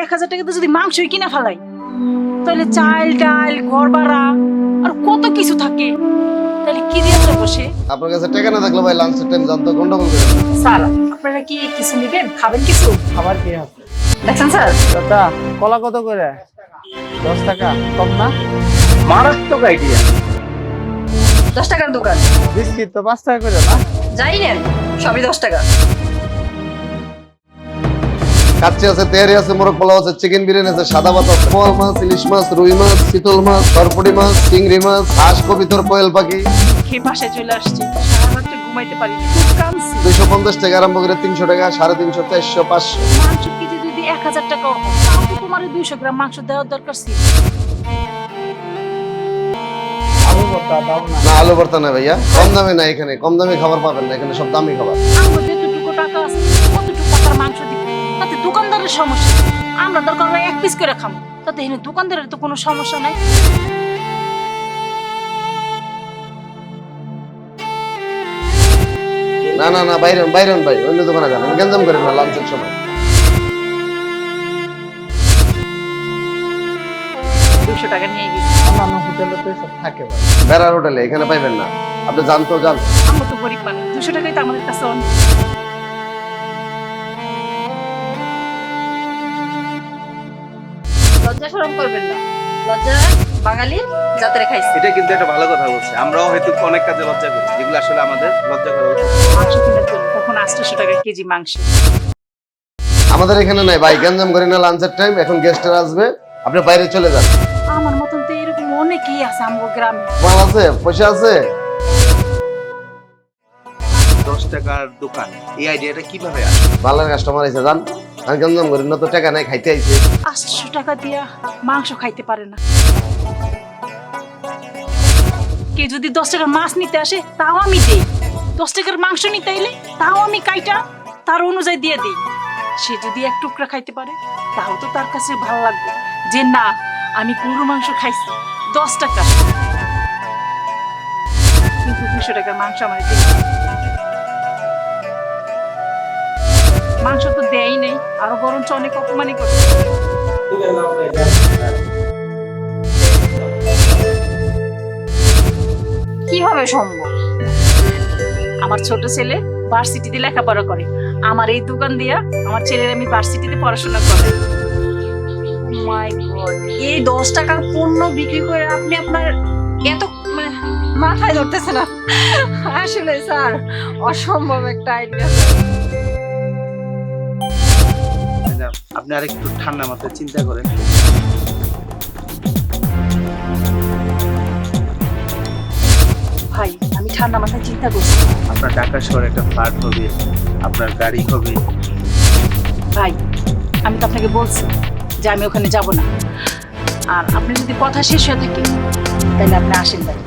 1000 টাকাতে যদি মাংসই কিনা ফেলাই তাহলে চাল ডাল ঘর ভাড়া আর কত কিছু থাকে, তাহলে কি দিয়ে বসে? আপনার কাছে টাকা না থাকলে ভাই লাঞ্চের টাইম জানতো গন্ডগোল করে। স্যার আপনারা কি কিছু নেবেন, খাবেন কিছু? খাবার কি আছে দেখছেন স্যার? চাচা কলা কত করে? 10 টাকা কম না? মারাত্মক আইডিয়া। 10 টাকার দোকান, বিস্কিট তো 5 টাকা করে না? যাই নেন সবই 10 টাকা। কাচ্চি আছে, তেহারি আছে, মোরগ পোলাও আছে, চিকেন বিরিয়ানি আছে, সাদা ভাত আছে, পোয়াল মাছ, ইলিশ মাছ, রুই মাছ, চিতল মাছ, সরপুটি মাছ, চিংড়ি মাছ, হাঁস, কবিতর, কোয়েল পাখি। খেয়ে বাসায় চলে আসছি, সারা রাত্রে ঘুমাইতে পারি, খুব কাঁদছি। 250 টাকা আরম্ভ করে 300 টাকা, 350, 400, 500। মাংস কেজি যদি 1000 টাকা হয় তাহলে তোমার 200 গ্রাম মাংস দেওয়ার দরকার ছিল। আলু ভর্তা দাও না? না আলু ভর্তা না ভাইয়া, কম দামে না, এখানে কম দামে খাবার পাবেন না, এখানে সব দামি খাবার। আমরা যতটুকু টাকা আছে কতটুকু টাকার মাংস দিব, তাতে দোকানদারের সমস্যা। আমরা দরকার হয় 1 পিস করে খাবো, তাতে এখানে দোকানদারের তো কোনো সমস্যা নাই। না না না, বাইরেন বাইরেন ভাই, অন্য দোকানে যান, গেঞ্জাম করেন না লাঞ্চের সময়। 200 টাকা নিয়ে গেছি। অন্যান্য হোটেলে তো সব থাকে ভাই। বেড়ার হোটেলে এখানে পাইবেন না, আপনি জানতো জান। আমরা তো গরিব মানুষ, 200 টাকাই তো আমাদের কাছে অনেক। লজ্জা শরম করবেন না, লজ্জা বাঙালি জাতের খাইছে। এটা কিন্তু একটা ভালো কথা বলছে। আমরাও হয়তো অনেক কাজে লজ্জা করি, যেগুলো আসলে আমাদের লজ্জা করা উচিত। মাংস কেনার জন্য তখন 800 টাকা কেজি মাংস। আমাদের এখানে নাই ভাই, গেঞ্জাম করি না লাঞ্চের টাইম, এখন গেস্টরা আসবে, আপনি বাইরে চলে যান। আমার মতন তো এরকম অনেকেই আছে আমার গ্রামে। মাল আছে, পয়সা আছে। 10 টাকার দোকান, এই আইডিয়াটা কিভাবে আসে? ভালো কাস্টমার এসে যান, আমি গেঞ্জাম করি না তো, টাকা নাই, খাইতে আইছে। 800 টাকা দিয়া মাংস খাইতে পারে না। কে যদি 10 টাকার মাছ নিতে আসে তাও আমি দেই, 10 টাকার মাংস নিতে আইলে তাও আমি কাইটা তার অনুযায়ী দিয়ে দিই। সে যদি 1 টুকরা খাইতে পারে তাও তো তার কাছে ভালো লাগবে যে না আমি গরু মাংস খাইছি 10 টাকা। কিন্তু 200 টাকার মাংস আমার দিই, মাংস তো দেয়ই নেই, আরো বরঞ্চ অনেক অপমানই করছে। কিভাবে সম্ভব? আমার ছোট ছেলে ভার্সিটিতে লেখাপড়া করে, আমার এই দোকান দিয়া আমার ছেলের আমি ভার্সিটিতে পড়াশোনা করে। মাই গড, এই 10 টাকার পণ্য বিক্রি করে আপনি আপনার এত মাথায় ধরতেছে না। আসলে স্যার অসম্ভব একটা আইডিয়া। আপনি আরেকটু ঠান্ডা মাথায় চিন্তা করেন। ভাই আমি ঠান্ডা মাথায় চিন্তা করছি। আপনার ঢাকা শহরে একটা ফ্ল্যাট হবে, আপনার গাড়ি হবে। ভাই আমি তো আপনাকে বলছি যে আমি ওখানে যাব না, আর আপনি যদি কথা শেষ হয়ে থাকে তাহলে আপনি আসেন ভাই।